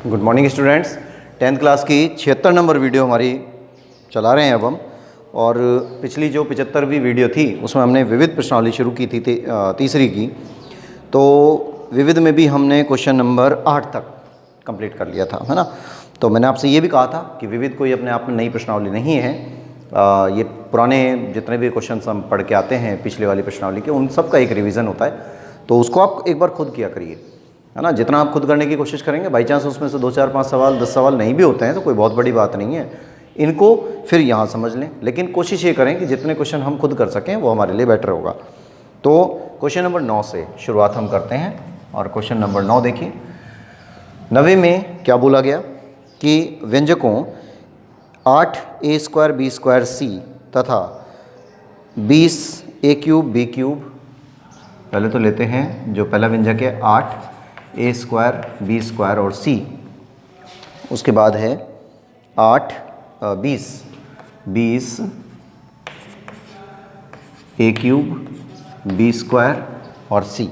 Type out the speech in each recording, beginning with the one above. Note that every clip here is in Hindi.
Good morning students. 10th class की 76 नंबर वीडियो हमारी चला रहे हैं अब हम। और पिछली जो 75वीं वीडियो थी उसमें हमने विविध प्रश्नावली शुरू की थी तीसरी की। तो विविध में भी हमने क्वेश्चन नंबर 8 तक कंप्लीट कर लिया था, है ना। तो मैंने आपसे ये भी कहा था कि विविध कोई अपने आप में नई प्रश्नावली नहीं है। ये पुराने जितने भी क्वेश्चन हम पढ़ के आते हैं पिछले वाली प्रश्नावली के, उन सब का एक रिवीजन होता है। तो उसको आप एक बार खुद किया करिए, है ना। जितना आप खुद करने की कोशिश करेंगे, बाई चांस उसमें से 2 4 5 सवाल 10 सवाल नहीं भी होते हैं तो कोई बहुत बड़ी बात नहीं है, इनको फिर यहाँ समझ लें। लेकिन कोशिश ये करें कि जितने क्वेश्चन हम खुद कर सकें वो हमारे लिए बेटर होगा। तो क्वेश्चन नंबर 9 से शुरुआत हम करते हैं। और क्वेश्चन नंबर 9 देखिए। 90 में क्या बोला गया कि व्यंजकों 8a² b² c तथा 20a³ b³, पहले तो लेते हैं जो पहला व्यंजक है 8a² b² और c, उसके बाद है 20 a³ b² और c,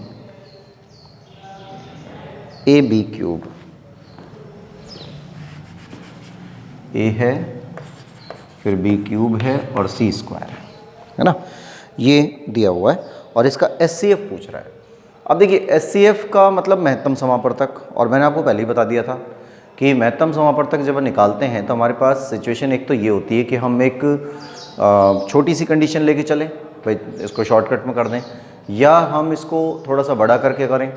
ab³, a है फिर b³ है और c² है ना। ये दिया हुआ है और इसका SCF पूछ रहा है। अब देखिए SCF का मतलब महत्तम समापवर्तक, और मैंने आपको पहले ही बता दिया था कि महत्तम समापवर्तक जब निकालते हैं तो हमारे पास सिचुएशन एक तो ये होती है कि हम एक छोटी सी कंडीशन लेके चलें, भाई इसको शॉर्टकट में कर दें, या हम इसको थोड़ा सा बड़ा करके करें।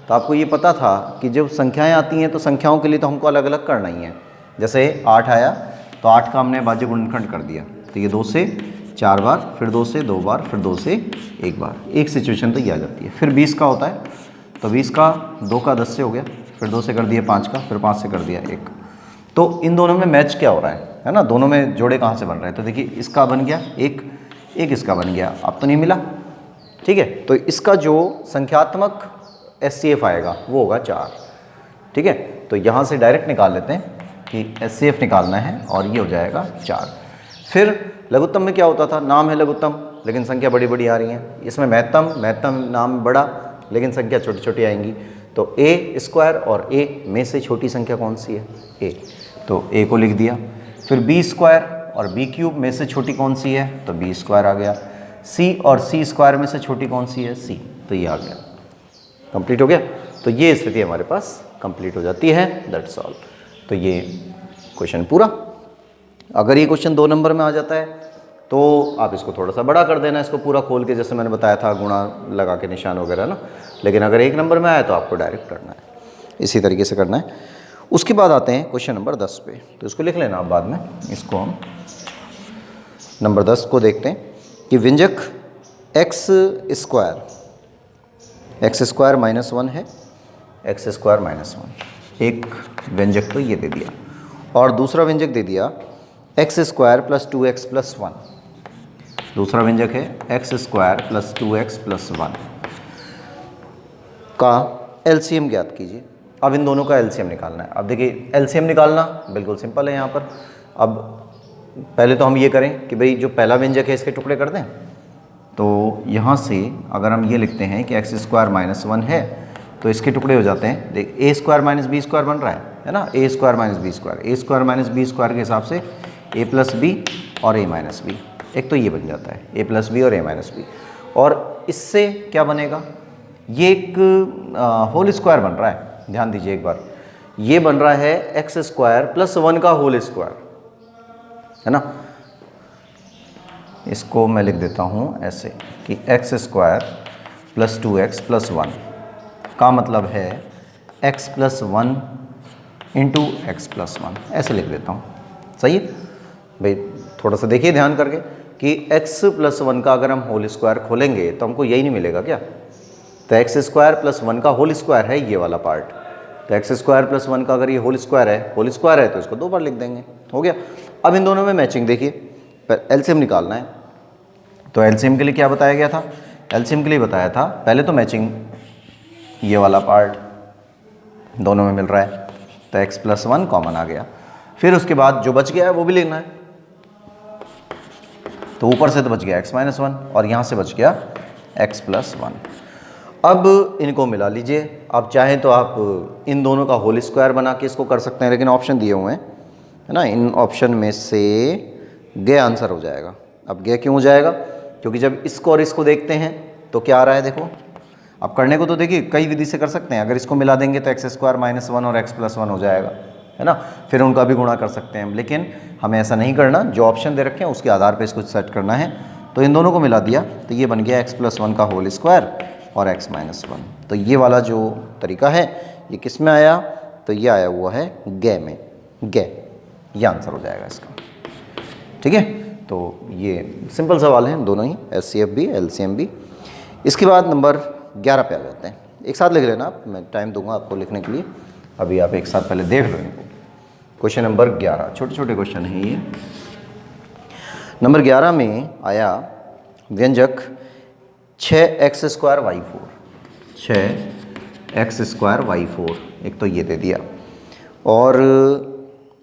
तो आपको ये पता था कि जब संख्याएँ आती हैं तो संख्याओं के लिए तो हमको अलग अलग करना ही है। जैसे 8 आया तो 8 का हमने भाज्य गुणनखंड कर दिया, तो ये 2 से 4 बार, फिर 2 से 2 बार, फिर 2 से 1 बार, एक सिचुएशन तो ये आ जाती है। फिर 20 का होता है तो 20 का 2 का 10 से हो गया, फिर 2 से कर दिया 5 का, फिर 5 से कर दिया 1। तो इन दोनों में मैच क्या हो रहा है ना, दोनों में जोड़े कहाँ से बन रहे हैं। तो देखिए इसका बन गया एक इसका बन गया, अब तो नहीं मिला, ठीक है। तो इसका जो संख्यात्मक SCF आएगा वो होगा 4, ठीक है। तो यहाँ से डायरेक्ट निकाल लेते हैं कि SCF निकालना है और ये हो जाएगा 4। फिर लघुत्तम में क्या होता था, नाम है लघुत्तम लेकिन संख्या बड़ी बड़ी आ रही है। इसमें महत्तम नाम बड़ा लेकिन संख्या छोटी छोटी आएंगी। तो a² और a में से छोटी संख्या कौन सी है, a, तो a को लिख दिया। फिर b² और b³ में से छोटी कौन सी है, तो b² आ गया। c और c² में से छोटी कौन सी है, c, तो ये आ गया, कंप्लीट हो गया। तो ये स्थिति हमारे पास कंप्लीट हो जाती है, दैट्स ऑल। तो ये क्वेश्चन पूरा। अगर ये क्वेश्चन 2 नंबर में आ जाता है तो आप इसको थोड़ा सा बड़ा कर देना, इसको पूरा खोल के, जैसे मैंने बताया था गुणा लगा के निशान वगैरह ना। लेकिन अगर 1 नंबर में आया तो आपको डायरेक्ट करना है, इसी तरीके से करना है। उसके बाद आते हैं क्वेश्चन नंबर 10 पे, तो इसको लिख लेना आप बाद में। इसको हम नंबर 10 को देखते हैं कि व्यंजक x² -1 है, x² -1, एक व्यंजक तो ये दे दिया, और दूसरा व्यंजक दे दिया x² + 2x + 1। दूसरा व्यंजक है x² + 2x + 1 का LCM ज्ञात कीजिए। अब इन दोनों का LCM निकालना है। अब देखिए LCM निकालना बिल्कुल सिंपल है यहाँ पर। अब पहले तो हम ये करें कि भाई जो पहला व्यंजक है इसके टुकड़े कर दें। तो यहाँ से अगर हम ये लिखते हैं कि x² -1 है तो इसके टुकड़े हो जाते हैं। देख a² - b² बन रहा है ना, a² - b², a² - b² के हिसाब से a + b और a - b, एक तो ये बन जाता है a + b और a - b। और इससे क्या बनेगा, ये एक होल स्क्वायर बन रहा है, ध्यान दीजिए एक बार। ये बन रहा है x² + 1 का होल स्क्वायर, है ना। इसको मैं लिख देता हूँ ऐसे कि x² + 2x + 1 का मतलब है x + 1 × x + 1, ऐसे लिख देता हूँ, सही है भाई। थोड़ा सा देखिए ध्यान करके कि x + 1 का अगर हम होल स्क्वायर खोलेंगे तो हमको यही नहीं मिलेगा क्या। तो x² + 1 का होल स्क्वायर है ये वाला पार्ट, तो x² + 1 का अगर ये होल स्क्वायर है तो इसको 2 बार लिख देंगे, हो गया। अब इन दोनों में मैचिंग देखिए, LCM निकालना है। तो LCM के लिए क्या बताया गया था, LCM के लिए बताया था पहले तो मैचिंग, ये वाला पार्ट दोनों में मिल रहा है तो x + 1 कॉमन आ गया। फिर उसके बाद जो बच गया है वो भी लिखना है। तो ऊपर से तो बच गया x - 1 और यहाँ से बच गया x + 1। अब इनको मिला लीजिए। आप चाहें तो आप इन दोनों का होल स्क्वायर बना के इसको कर सकते हैं, लेकिन ऑप्शन दिए हुए हैं, है ना, इन ऑप्शन में से गे आंसर हो जाएगा। अब गे क्यों हो जाएगा? क्योंकि जब इसको और इसको देखते हैं तो क्या आ रहा है, देखो। अब करने को तो देखिए कई विधि से कर सकते हैं। अगर इसको मिला देंगे तो एक्स स्क्वायर माइनस 1 और एक्स प्लस 1 हो जाएगा, है ना। फिर उनका भी गुणा कर सकते हैं, लेकिन हमें ऐसा नहीं करना। जो ऑप्शन दे रखे हैं उसके आधार पर इसको सेट करना है। तो इन दोनों को मिला दिया तो ये बन गया एक्स प्लस 1 का होल स्क्वायर और एक्स माइनस 1। तो ये वाला जो तरीका है ये किस में आया? तो ये आया हुआ है गे में। गे, ये आंसर हो जाएगा इसका। ठीक है, तो ये सिंपल सवाल हैं दोनों ही, एचसीएफ भी एलसीएम भी। इसके बाद नंबर 11 पे आ जाते हैं। एक साथ लिख लेना आप, मैं टाइम दूंगा आपको लिखने के लिए। अभी आप एक साथ पहले देख लो इनको। क्वेश्चन नंबर 11, छोटे छोटे क्वेश्चन हैं ये। नंबर 11 में आया व्यंजक 6x square Y 4, 6x square Y 4, एक तो ये दे दिया, और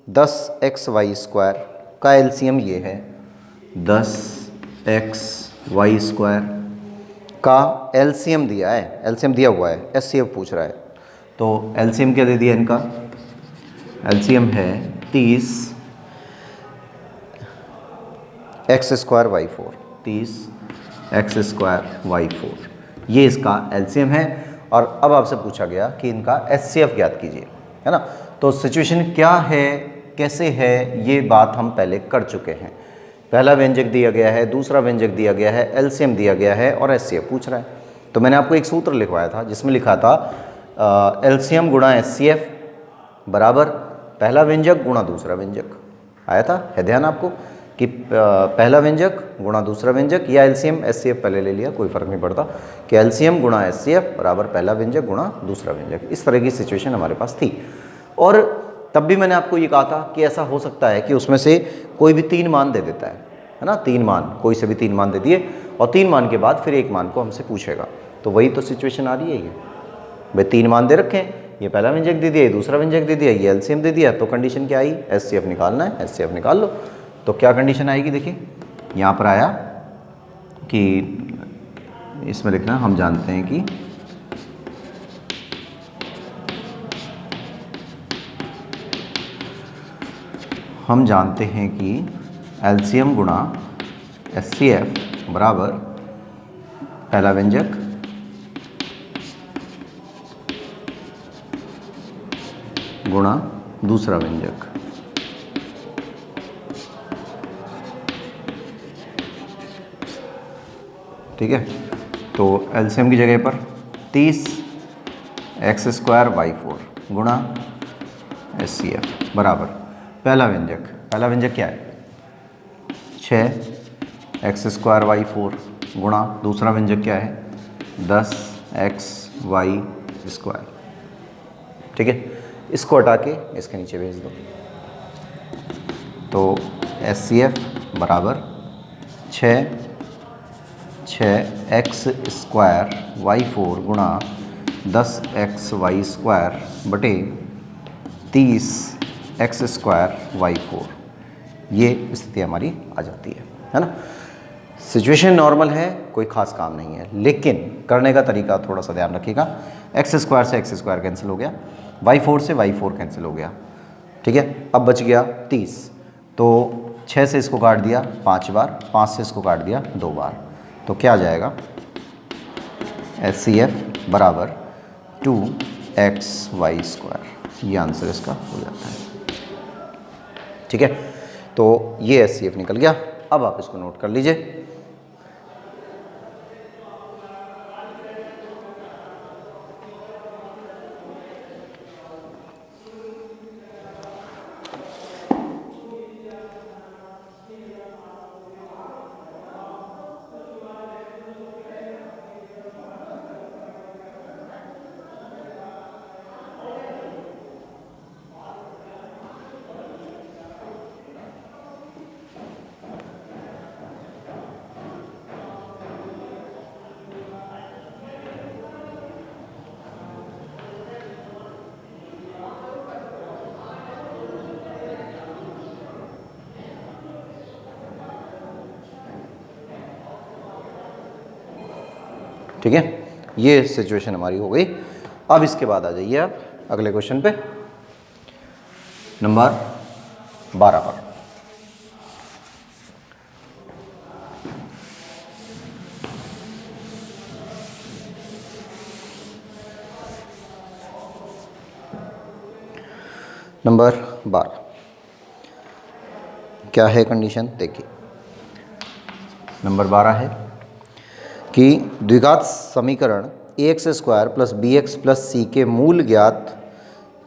10x वाई स्क्वायर का एलसीएम ये है। 10x वाई स्क्वायर का एलसीएम दिया है, एलसीएम दिया हुआ है, एचसीएफ पूछ रहा है। तो एलसीएम क्या दे दिया इनका? एलसीएम है 30x square Y 4, 30x square Y 4, ये इसका एलसीएम है। और अब आपसे पूछा गया कि इनका एचसीएफ ज्ञात कीजिए, है ना। तो सिचुएशन क्या है, कैसे है, ये बात हम पहले कर चुके हैं। पहला व्यंजक दिया गया है, दूसरा व्यंजक दिया गया है, एलसीएम दिया गया है और एचसीएफ पूछ रहा है। तो मैंने आपको एक सूत्र लिखवाया था जिसमें लिखा था एलसीएम गुणा एचसीएफ बराबर पहला व्यंजक गुणा दूसरा व्यंजक। आया था, है ध्यान आपको कि पहला व्यंजक गुणा दूसरा व्यंजक, या एलसीएम एचसीएफ पहले ले लिया, कोई फर्क नहीं पड़ता, कि एलसीएम गुणा एचसीएफ बराबर पहला व्यंजक गुणा दूसरा व्यंजक। इस तरह की सिचुएशन हमारे पास थी। और तब भी मैंने आपको ये कहा था कि ऐसा हो सकता है कि उसमें से कोई भी 3 मान दे देता है ना, 3 मान, कोई से भी 3 मान दे दिए और 3 मान के बाद फिर एक मान को हमसे पूछेगा। तो वही तो सिचुएशन आ रही है। ये भाई 3 मान दे रखे हैं, ये पहला व्यंजक दे दिया, ये दूसरा व्यंजक दे दिया, ये एलसीएम दे दिया। तो कंडीशन क्या आई? एचसीएफ निकालना है, एचसीएफ निकाल लो। तो क्या कंडीशन आएगी, देखिए यहाँ पर आया कि इसमें लिखना, हम जानते हैं कि एलसीएम गुणा एचसीएफ बराबर पहला व्यंजक गुणा दूसरा व्यंजक। ठीक है, तो एलसीएम की जगह पर 30x स्क्वायर वाई 4 गुणा एचसीएफ बराबर पहला व्यंजक क्या है? 6x स्क्वायर वाई 4 गुणा दूसरा व्यंजक क्या है? 10x Y square. ठीक है, इसको हटा के इसके नीचे भेज दो। तो एचसीएफ बराबर 6x स्क्वायर वाई 4 गुणा 10x वाई स्क्वायर बटे 30x स्क्वायर वाई 4, ये स्थिति हमारी आ जाती है ना। सिचुएशन नॉर्मल है, कोई खास काम नहीं है, लेकिन करने का तरीका थोड़ा सा ध्यान रखिएगा। एक्स स्क्वायर से एक्स स्क्वायर कैंसिल हो गया, वाई 4 से वाई 4 कैंसिल हो गया। ठीक है, अब बच गया 30। तो 6 से इसको काट दिया 5 बार, 5 से इसको काट दिया 2 बार। तो क्या आ जाएगा? एचसीएफ बराबर 2x वाई स्क्वायर, ये आंसर इसका हो जाता है। ठीक है, तो ये एचसीएफ निकल गया। अब आप इसको नोट कर लीजिए। ठीक है, ये सिचुएशन हमारी हो गई। अब इसके बाद आ जाइए आप अगले क्वेश्चन पे, नंबर 12 पर। नंबर 12 क्या है कंडीशन देखिए। नंबर 12 है कि द्विघात समीकरण ax² प्लस bx प्लस सी के मूल ज्ञात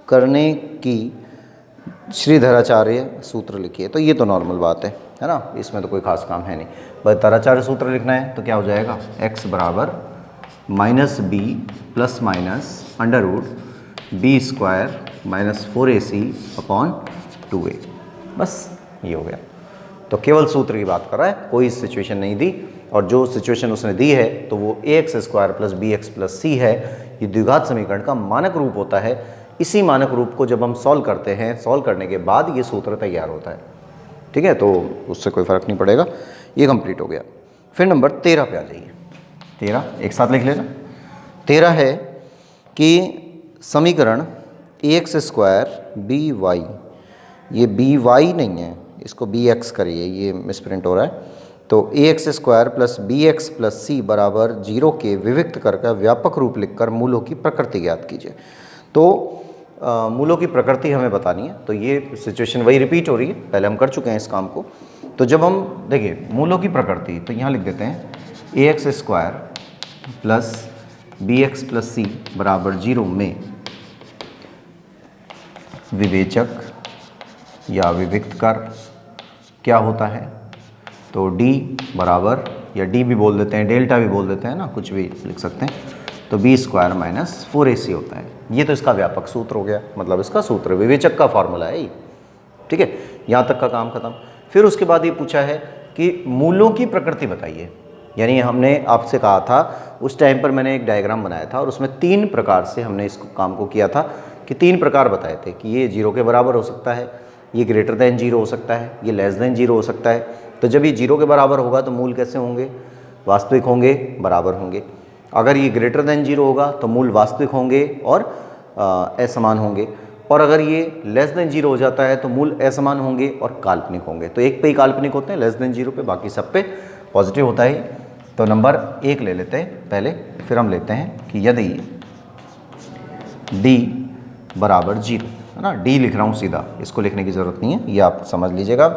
करने की श्रीधराचार्य सूत्र लिखिए। तो ये तो नॉर्मल बात है ना, इसमें तो कोई खास काम है नहीं। बस धराचार्य सूत्र लिखना है तो क्या हो जाएगा, x बराबर minus B plus minus under root B square minus 4ac upon 2a। बस ये हो गया। तो केवल सूत्र की बात कर रहा है, कोई सिचुएशन नहीं दी, और जो सिचुएशन उसने दी है तो वो ax² प्लस bx प्लस सी है। ये द्विघात समीकरण का मानक रूप होता है। इसी मानक रूप को जब हम सॉल्व करते हैं, सॉल्व करने के बाद ये सूत्र तैयार होता है। ठीक है, तो उससे कोई फ़र्क नहीं पड़ेगा। ये कंप्लीट हो गया। फिर नंबर 13 पे आ जाइए। 13 एक साथ लिख लेना। 13 है कि समीकरण ax² by, ये by नहीं है, इसको bx करिए, ये मिसप्रिंट हो रहा है। तो ax² प्लस bx प्लस सी बराबर 0 के विविक्त करके व्यापक रूप लिखकर मूलों की प्रकृति ज्ञात कीजिए। तो मूलों की प्रकृति हमें बतानी है। तो ये सिचुएशन वही रिपीट हो रही है, पहले हम कर चुके हैं इस काम को। तो जब हम देखिए मूलों की प्रकृति, तो यहाँ लिख देते हैं ax² प्लस bx प्लस सी बराबर 0 में विवेचक या विविक्त कर क्या होता है। तो d बराबर, या d भी बोल देते हैं, डेल्टा भी बोल देते हैं ना, कुछ भी लिख सकते हैं। तो b² माइनस 4ac होता है। ये तो इसका व्यापक सूत्र हो गया, मतलब इसका सूत्र विवेचक का फॉर्मूला है ये। ठीक है, यहाँ तक का काम खत्म। फिर उसके बाद ये पूछा है कि मूलों की प्रकृति बताइए। यानी हमने आपसे कहा था, उस टाइम पर मैंने एक डायग्राम बनाया था और उसमें 3 प्रकार से हमने इस काम को किया था, कि 3 प्रकार बताए थे कि ये 0 के बराबर हो सकता है, ये ग्रेटर देन 0 हो सकता है, ये लेस देन 0 हो सकता है। तो जब ये 0 के बराबर होगा तो मूल कैसे होंगे, वास्तविक होंगे, बराबर होंगे। अगर ये ग्रेटर देन 0 होगा तो मूल वास्तविक होंगे और असमान होंगे। और अगर ये लेस देन 0 हो जाता है तो मूल असमान होंगे और काल्पनिक होंगे। तो एक पे ही काल्पनिक होते हैं, लेस देन 0 पे, बाकी सब पे पॉजिटिव होता है। तो नंबर 1 ले लेते हैं पहले, फिर हम लेते हैं कि यदि d बराबर 0 है ना, d लिख रहा हूँ सीधा, इसको लिखने की ज़रूरत नहीं है, ये आप समझ लीजिएगा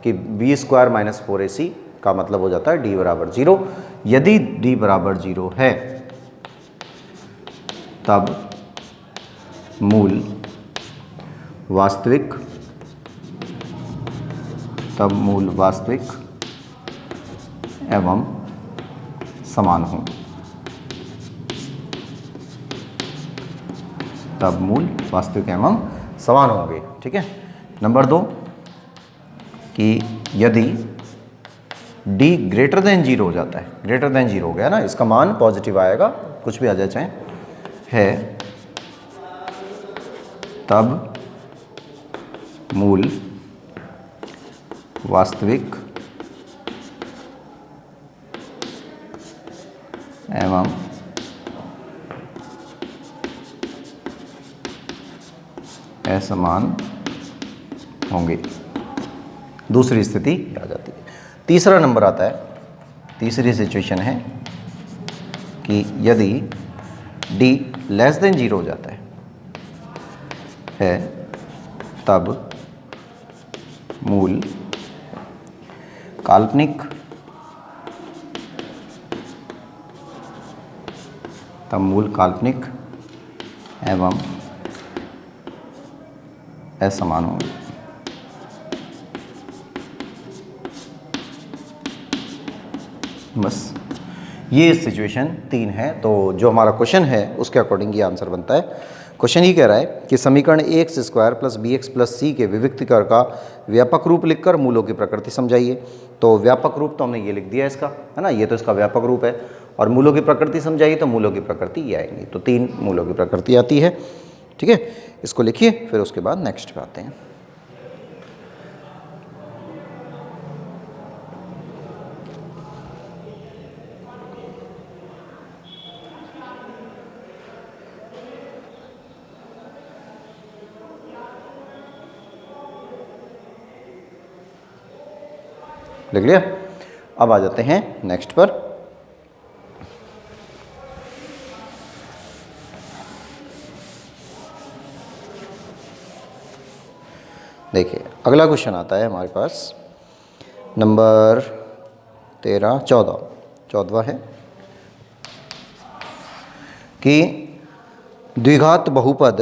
कि b² माइनस 4ac का मतलब हो जाता है d बराबर 0। यदि d बराबर 0 है तब मूल वास्तविक, एवं समान होंगे। तब मूल वास्तविक एवं समान होंगे। ठीक है। नंबर 2 कि यदि d ग्रेटर देन 0 हो जाता है, ग्रेटर देन 0 हो गया ना, इसका मान पॉजिटिव आएगा, कुछ भी आ जाए चाहे, है, तब मूल वास्तविक एवं असमान होंगे। दूसरी स्थिति आ जाती है। तीसरा नंबर आता है, तीसरी सिचुएशन है कि यदि d लेस देन 0 हो जाता है तब मूल काल्पनिक, एवं असमान होंगे। बस ये सिचुएशन 3 है। तो जो हमारा क्वेश्चन है उसके अकॉर्डिंग ये आंसर बनता है। क्वेश्चन ये कह रहा है कि समीकरण ax² प्लस bx प्लस सी के विविक्तिकर का व्यापक रूप लिखकर मूलों की प्रकृति समझाइए। तो व्यापक रूप तो हमने ये लिख दिया इसका, है ना, ये तो इसका व्यापक रूप है। और मूलों की प्रकृति समझाइए, तो मूलों की प्रकृति ये आएंगी। तो 3 मूलों की प्रकृति आती है। ठीक है, इसको लिखिए, फिर उसके बाद नेक्स्ट पे आते हैं। लिख लिया। अब आ जाते हैं नेक्स्ट पर। देखिए अगला क्वेश्चन आता है हमारे पास नंबर 14वां है कि द्विघात बहुपद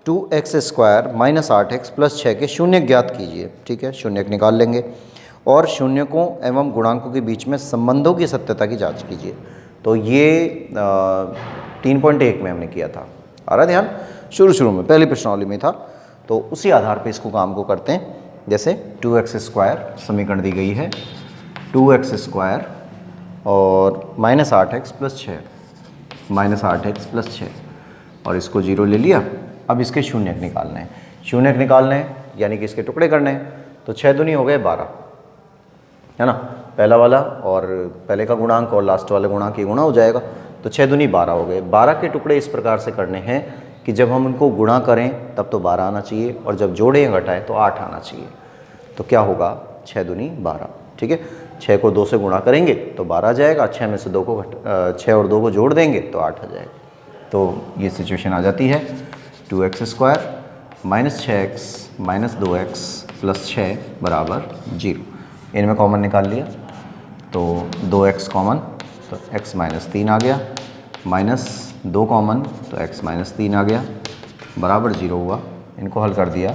2x² माइनस 8x प्लस 6 के शून्य ज्ञात कीजिए। ठीक है, शून्य निकाल लेंगे और शून्यकों एवं गुणांकों के बीच में संबंधों की सत्यता की जांच कीजिए। तो ये 3.1 में हमने किया था, आ रहा ध्यान, शुरू में पहली प्रश्नावली में था। तो उसी आधार पे इसको काम को करते हैं। जैसे 2x² समीकरण दी गई है, 2x² और minus 8x plus 6, minus 8x plus 6, और इसको 0 ले लिया। अब इसके शून्यक निकालने हैं, शून्यक निकालने हैं यानी कि इसके टुकड़े करने हैं। तो 6 दूनी हो गए 12, है ना, पहला वाला और पहले का गुणांक और लास्ट वाले गुणांक की गुणा हो जाएगा। तो 6 दूनी 12 हो गए। 12 के टुकड़े इस प्रकार से करने हैं कि जब हम उनको गुणा करें तब तो 12 आना चाहिए और जब जोड़ें या घटाएं तो 8 आना चाहिए। तो क्या होगा, 6 दूनी 12। ठीक है, 6 को 2 से गुणा करेंगे तो 12 आ जाएगा, 6 में से 6 और 2 को जोड़ देंगे तो 8 आ जाएगा। तो ये सिचुएशन आ जाती है 2x² minus 6x minus 2x plus 6 बराबर 0। इनमें कॉमन निकाल लिया तो 2x कॉमन तो x माइनस 3 आ गया, माइनस 2 कॉमन तो x माइनस 3 आ गया, बराबर 0 हुआ। इनको हल कर दिया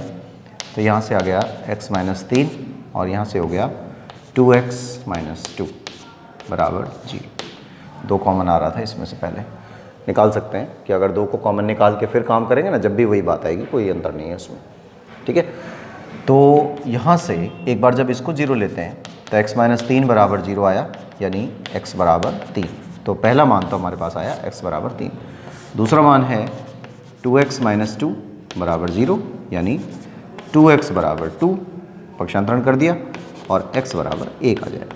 तो यहाँ से आ गया x माइनस 3 और यहाँ से हो गया 2x माइनस 2 बराबर 0। 2 कॉमन आ रहा था इसमें से, पहले निकाल सकते हैं कि अगर 2 को कॉमन निकाल के फिर काम करेंगे ना, जब भी वही बात आएगी, कोई अंतर नहीं है उसमें। ठीक है, तो यहाँ से एक बार जब इसको 0 लेते हैं तो x माइनस 3 बराबर 0 आया, यानी x बराबर 3। तो पहला मान तो हमारे पास आया x बराबर 3। दूसरा मान है 2x माइनस 2 बराबर 0, यानी 2x बराबर 2, पक्षांतरण कर दिया और x बराबर 1 आ जाएगा।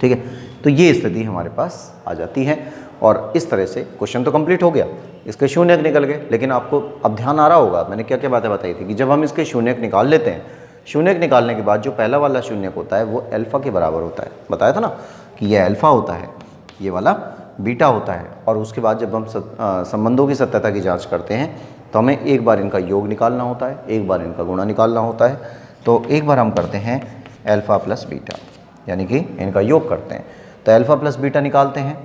ठीक है, तो ये स्थिति हमारे पास आ जाती है और इस तरह से क्वेश्चन तो कंप्लीट हो गया। इसके शून्यक निकल गए, लेकिन आपको अब ध्यान आ रहा होगा मैंने क्या क्या बातें बताई थी कि जब हम इसके शून्यक निकाल लेते हैं, शून्यक निकालने के बाद जो पहला वाला शून्यक होता है वो अल्फा के बराबर होता है। बताया था ना कि ये अल्फा होता है, ये वाला बीटा होता है। और उसके बाद जब हम संबंधों की सत्यता की जाँच करते हैं तो हमें एक बार इनका योग निकालना होता है, एक बार इनका गुणा निकालना होता है। तो एक बार हम करते हैं अल्फा प्लस बीटा, यानी कि इनका योग करते हैं। तो अल्फा प्लस बीटा निकालते हैं।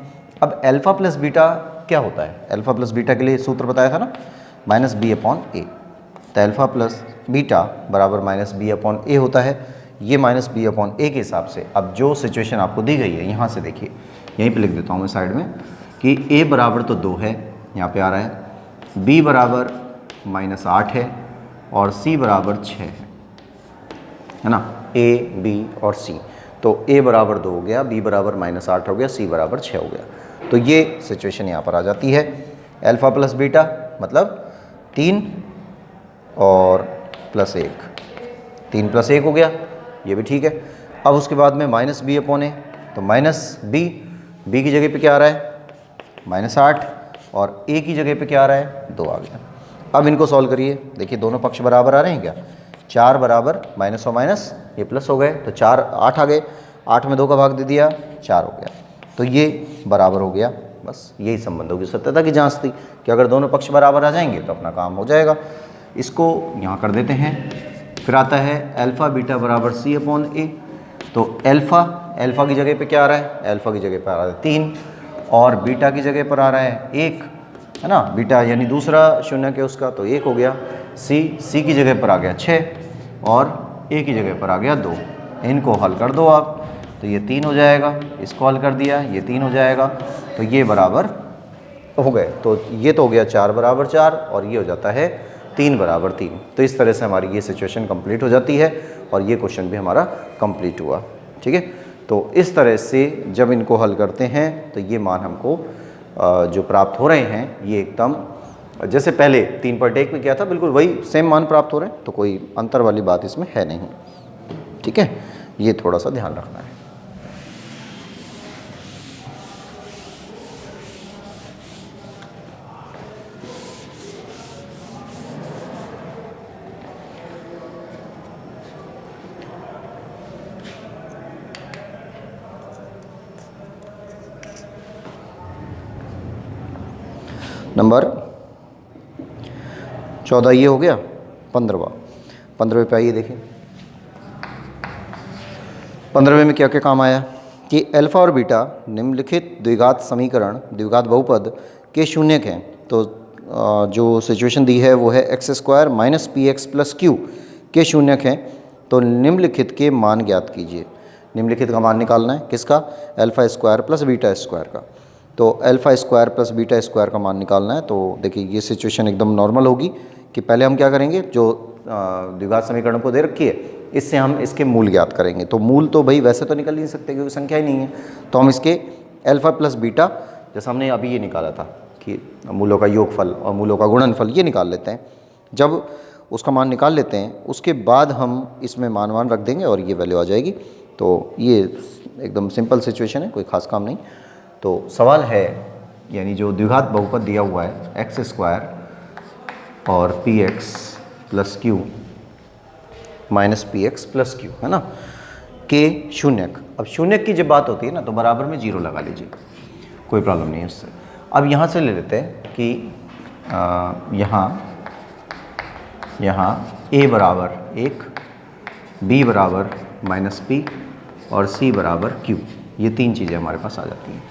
अब अल्फा प्लस बीटा क्या होता है, अल्फा प्लस बीटा के लिए सूत्र बताया था ना, माइनस बी अपॉन ए। तो अल्फा प्लस बीटा बराबर माइनस बी अपॉन ए होता है। ये माइनस बी अपॉन ए के हिसाब से अब जो सिचुएशन आपको दी गई है, यहाँ से देखिए, यहीं पे लिख देता हूँ मैं साइड में कि ए बराबर तो 2 है, यहाँ पे आ रहा है, बी बराबर माइनस 8 है और सी बराबर 6 है ना, ए बी और सी। तो ए बराबर 2 हो गया, बी बराबर माइनस 8 हो गया, सी बराबर 6 हो गया। तो ये सिचुएशन यहाँ पर आ जाती है। अल्फा प्लस बीटा मतलब 3 और प्लस 1, 3 प्लस 1 हो गया, ये भी ठीक है। अब उसके बाद में माइनस बी अपॉन ए, तो माइनस बी, बी की जगह पे क्या आ रहा है माइनस 8 और ए की जगह पे क्या आ रहा है 2 आ गया। अब इनको सॉल्व करिए, देखिए दोनों पक्ष बराबर आ रहे हैं क्या, 4 बराबर माइनस और माइनस ये प्लस हो गए, तो 4 8 आ गए, 8 में 2 का भाग दे दिया 4 हो गया। तो ये बराबर हो गया। बस यही संबंधों की सत्यता की जांच थी कि अगर दोनों पक्ष बराबर आ जाएंगे तो अपना काम हो जाएगा। इसको यहाँ कर देते हैं। फिर आता है अल्फ़ा बीटा बराबर सी अपॉन ए। तो अल्फ़ा की जगह पे क्या आ रहा है, अल्फ़ा की जगह पर आ रहा है 3 और बीटा की जगह पर आ रहा है 1, है ना, बीटा यानी दूसरा शून्यक है उसका, तो 1 हो गया। सी की जगह पर आ गया 6 और ए की जगह पर आ गया 2। इनको हल कर दो आप तो ये 3 हो जाएगा, इसको हल कर दिया ये 3 हो जाएगा, तो ये बराबर हो गए। तो ये तो हो गया 4 बराबर 4 और ये हो जाता है 3 बराबर 3। तो इस तरह से हमारी ये सिचुएशन कंप्लीट हो जाती है और ये क्वेश्चन भी हमारा कंप्लीट हुआ। ठीक है, तो इस तरह से जब इनको हल करते हैं तो ये मान हमको जो प्राप्त हो रहे हैं ये एकदम जैसे पहले 3.1 में किया था बिल्कुल वही सेम मान प्राप्त हो रहे हैं, तो कोई अंतर वाली बात इसमें है नहीं। ठीक है, ये थोड़ा सा ध्यान रखना है। नंबर 14 ये हो गया। 15वें पे आइए देखिए। 15वें में क्या क्या काम आया कि अल्फ़ा और बीटा निम्नलिखित द्विघात समीकरण द्विघात बहुपद के शून्यक हैं। तो जो सिचुएशन दी है वो है x² minus P x plus Q के शून्यक हैं। तो निम्नलिखित के मान ज्ञात कीजिए। निम्नलिखित का मान निकालना है किसका? α² प्लस β² का। तो α² प्लस β² का मान निकालना है। तो देखिए ये सिचुएशन एकदम नॉर्मल होगी कि पहले हम क्या करेंगे, जो द्विघात समीकरण को दे रखी है इससे हम इसके मूल ज्ञात करेंगे। तो मूल तो भाई वैसे तो निकल नहीं सकते क्योंकि संख्या ही नहीं है, तो हम इसके अल्फ़ा प्लस बीटा, जैसा हमने अभी ये निकाला था कि मूलों का योगफल और मूलों का गुणनफल, ये निकाल लेते हैं। जब उसका मान निकाल लेते हैं उसके बाद हम इसमें मान रख देंगे और ये वैल्यू आ जाएगी। तो ये एकदम सिंपल सिचुएशन है, कोई ख़ास काम नहीं। तो सवाल है, यानी जो द्विघात बहुपद दिया हुआ है x² और px plus Q minus px plus Q, है ना, के शून्यक। अब शून्यक की जब बात होती है ना तो बराबर में 0 लगा लीजिए, कोई प्रॉब्लम नहीं है उससे। अब यहाँ से ले लेते हैं कि यहाँ a बराबर 1, b बराबर माइनस p और c बराबर q, ये तीन चीज़ें हमारे पास आ जाती हैं।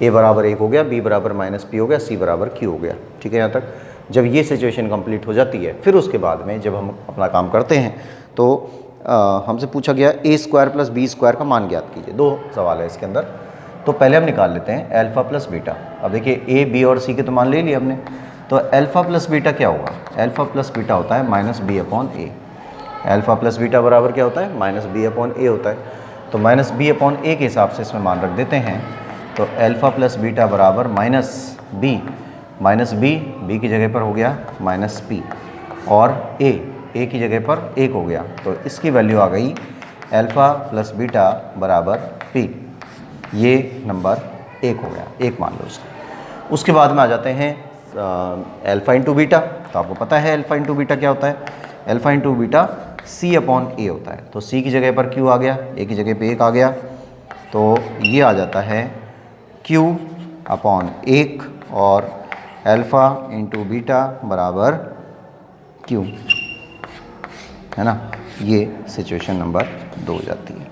a बराबर 1 हो गया, b बराबर माइनस p हो गया, c बराबर q हो गया। ठीक है, यहाँ तक जब ये सिचुएशन कंप्लीट हो जाती है फिर उसके बाद में जब हम अपना काम करते हैं तो हमसे पूछा गया a² प्लस b² का मान ज्ञात कीजिए। दो सवाल है इसके अंदर। तो पहले हम निकाल लेते हैं अल्फ़ा प्लस बीटा। अब देखिए a, b और c के तो मान ले लिया हमने, तो अल्फ़ा प्लस बीटा क्या होगा? अल्फ़ा प्लस बीटा होता है minus b upon a। Alpha plus beta बराबर क्या होता है? माइनस b अपॉन a होता है। तो माइनस b अपॉन a के हिसाब से इसमें मान रख देते हैं। तो अल्फ़ा प्लस बीटा बराबर माइनस b की जगह पर हो गया माइनस p और a की जगह पर 1 हो गया। तो इसकी वैल्यू आ गई अल्फ़ा प्लस बीटा बराबर p। ये नंबर 1 हो गया, 1 मान लो इसको। उसके बाद में आ जाते हैं अल्फ़ा इंटू बीटा। तो आपको पता है अल्फ़ा इंटू बीटा क्या होता है? Alpha into beta c upon a होता है। तो c की जगह पर q आ गया, a की जगह पे 1 आ गया। तो ये आ जाता है q अपॉन 1 और अल्फ़ा इंटू बीटा बराबर q, है ना। ये सिचुएशन नंबर 2 हो जाती है।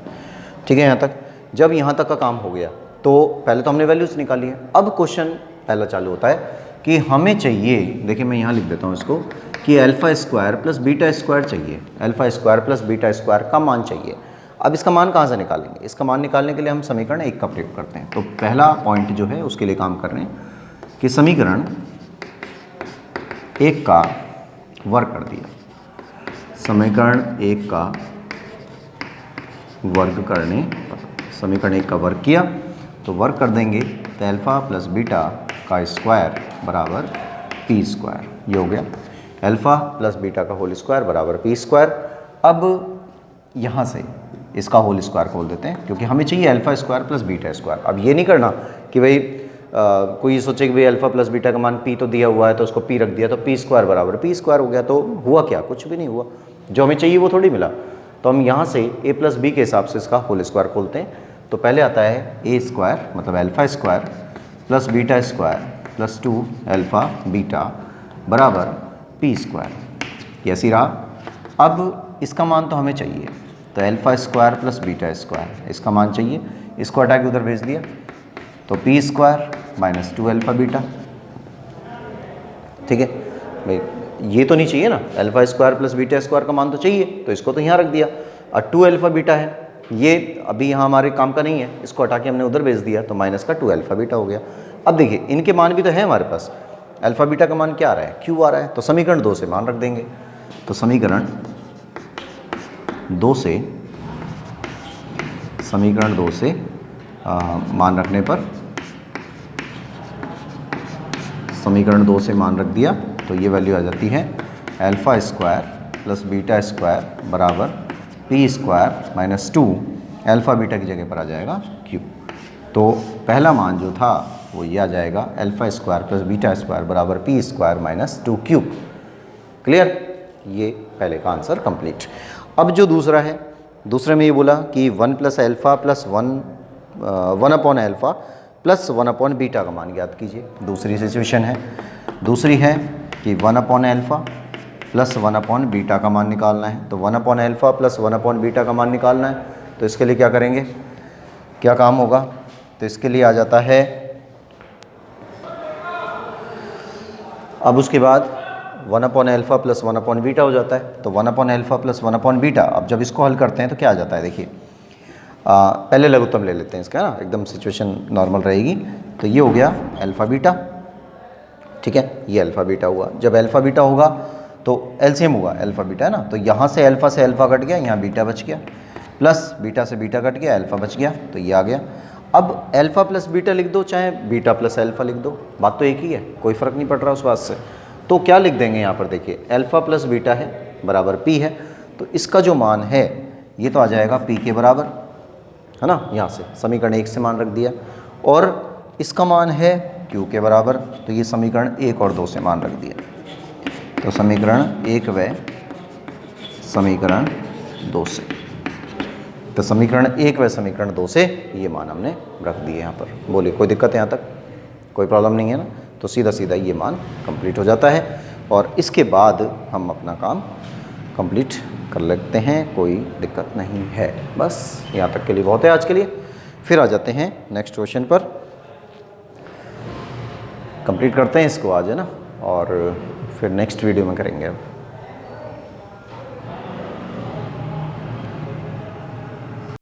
ठीक है, यहाँ तक। जब यहाँ तक का काम हो गया तो पहले तो हमने वैल्यूज़ निकाली है। अब क्वेश्चन पहला चालू होता है कि हमें चाहिए, देखिए मैं यहाँ लिख देता हूँ इसको, कि α² प्लस β² चाहिए। α² प्लस β² का मान चाहिए। अब इसका मान कहाँ से निकालेंगे? इसका मान निकालने के लिए हम समीकरण 1 का प्रयोग करते हैं। तो पहला पॉइंट जो है उसके लिए काम कर रहे हैं कि समीकरण 1 का वर्ग कर दिया। समीकरण 1 का वर्ग करने पर, समीकरण 1 का वर्ग किया तो वर्ग कर देंगे तो अल्फ़ा प्लस बीटा का स्क्वायर बराबर p²। ये हो गया अल्फ़ा प्लस बीटा का होल स्क्वायर बराबर p²। अब यहाँ से इसका होल स्क्वायर खोल देते हैं क्योंकि हमें चाहिए α² प्लस β²। अब ये नहीं करना कि भाई कोई सोचे कि भाई अल्फ़ा प्लस बीटा का मान p तो दिया हुआ है तो उसको p रख दिया तो p² बराबर p² हो गया। तो हुआ क्या? कुछ भी नहीं हुआ। जो हमें चाहिए वो थोड़ी मिला। तो हम यहाँ से a प्लस b के हिसाब से इसका होल स्क्वायर खोलते हैं। तो पहले आता है a² मतलब α² प्लस β² प्लस 2 अल्फ़ा बीटा बराबर p²। ये ऐसी रहा। अब इसका मान तो हमें चाहिए, तो α² प्लस β², इसका मान चाहिए। इसको हटा के उधर भेज दिया तो p² माइनस 2 अल्फ़ा बीटा। ठीक है भाई, ये तो नहीं चाहिए ना, α² प्लस β² का मान तो चाहिए, तो इसको तो यहाँ रख दिया। और 2 अल्फ़ा बीटा है, ये अभी यहाँ हमारे काम का नहीं है, इसको हटा के हमने उधर भेज दिया तो माइनस का 2 अल्फ़ा बीटा हो गया। अब देखिए इनके मान भी तो है हमारे पास। अल्फ़ा बीटा का मान क्या आ रहा है? q आ रहा है। तो समीकरण 2 से मान रख देंगे। तो समीकरण 2 से मान रखने पर, समीकरण 2 से मान रख दिया तो ये वैल्यू आ जाती है α² प्लस β² बराबर p² माइनस 2 अल्फ़ा बीटा की जगह पर आ जाएगा q। तो पहला मान जो था वो ये आ जाएगा α² प्लस β² बराबर p² माइनस 2q। क्लियर? ये पहले का आंसर कंप्लीट। अब जो दूसरा है, दूसरे में ये बोला कि 1 plus alpha plus 1 upon alpha plus 1 upon beta का मान ज्ञात कीजिए। दूसरी सिचुएशन है दूसरी है कि 1/α प्लस 1/β का मान निकालना है। तो 1/α प्लस 1/β का मान निकालना है, तो इसके लिए क्या करेंगे, क्या काम होगा, तो इसके लिए आ जाता है, अब उसके बाद 1/α प्लस 1/β हो जाता है। तो 1/α प्लस 1/β, अब जब इसको हल करते हैं तो क्या आ जाता है, देखिए पहले लघुत्तम ले लेते हैं इसका, है ना, एकदम सिचुएशन नॉर्मल रहेगी। तो ये हो गया अल्फ़ा बीटा, ठीक है, ये अल्फ़ा बीटा हुआ। जब अल्फ़ा बीटा होगा तो एलसीएम हुआ अल्फ़ा बीटा, है ना, तो यहाँ से अल्फ़ा कट गया, यहाँ बीटा बच गया, प्लस बीटा से बीटा कट गया, अल्फ़ा बच गया, तो ये आ गया। अब अल्फ़ा प्लस बीटा लिख दो, चाहे बीटा प्लस अल्फ़ा लिख दो, बात तो एक ही है, कोई फ़र्क नहीं पड़ रहा उस बात से। तो क्या लिख देंगे यहाँ पर, देखिए अल्फ़ा प्लस बीटा है बराबर पी है, तो इसका जो मान है ये तो आ जाएगा पी के बराबर, है ना, यहाँ से समीकरण 1 से मान रख दिया, और इसका मान है क्यू के बराबर, तो ये समीकरण 1 और 2 से मान रख दिया। तो समीकरण 1 व समीकरण 2 से, तो समीकरण 1 व समीकरण 2 से ये मान हमने रख दिए यहाँ पर। बोलिए कोई दिक्कत है यहाँ तक, कोई प्रॉब्लम नहीं है ना, तो सीधा सीधा ये मान कंप्लीट हो जाता है, और इसके बाद हम अपना काम कंप्लीट कर लेते हैं, कोई दिक्कत नहीं है। बस यहाँ तक के लिए बहुत है आज के लिए। फिर आ जाते हैं नेक्स्ट क्वेश्चन पर, कंप्लीट करते हैं इसको आज, है ना, और फिर नेक्स्ट वीडियो में करेंगे अब।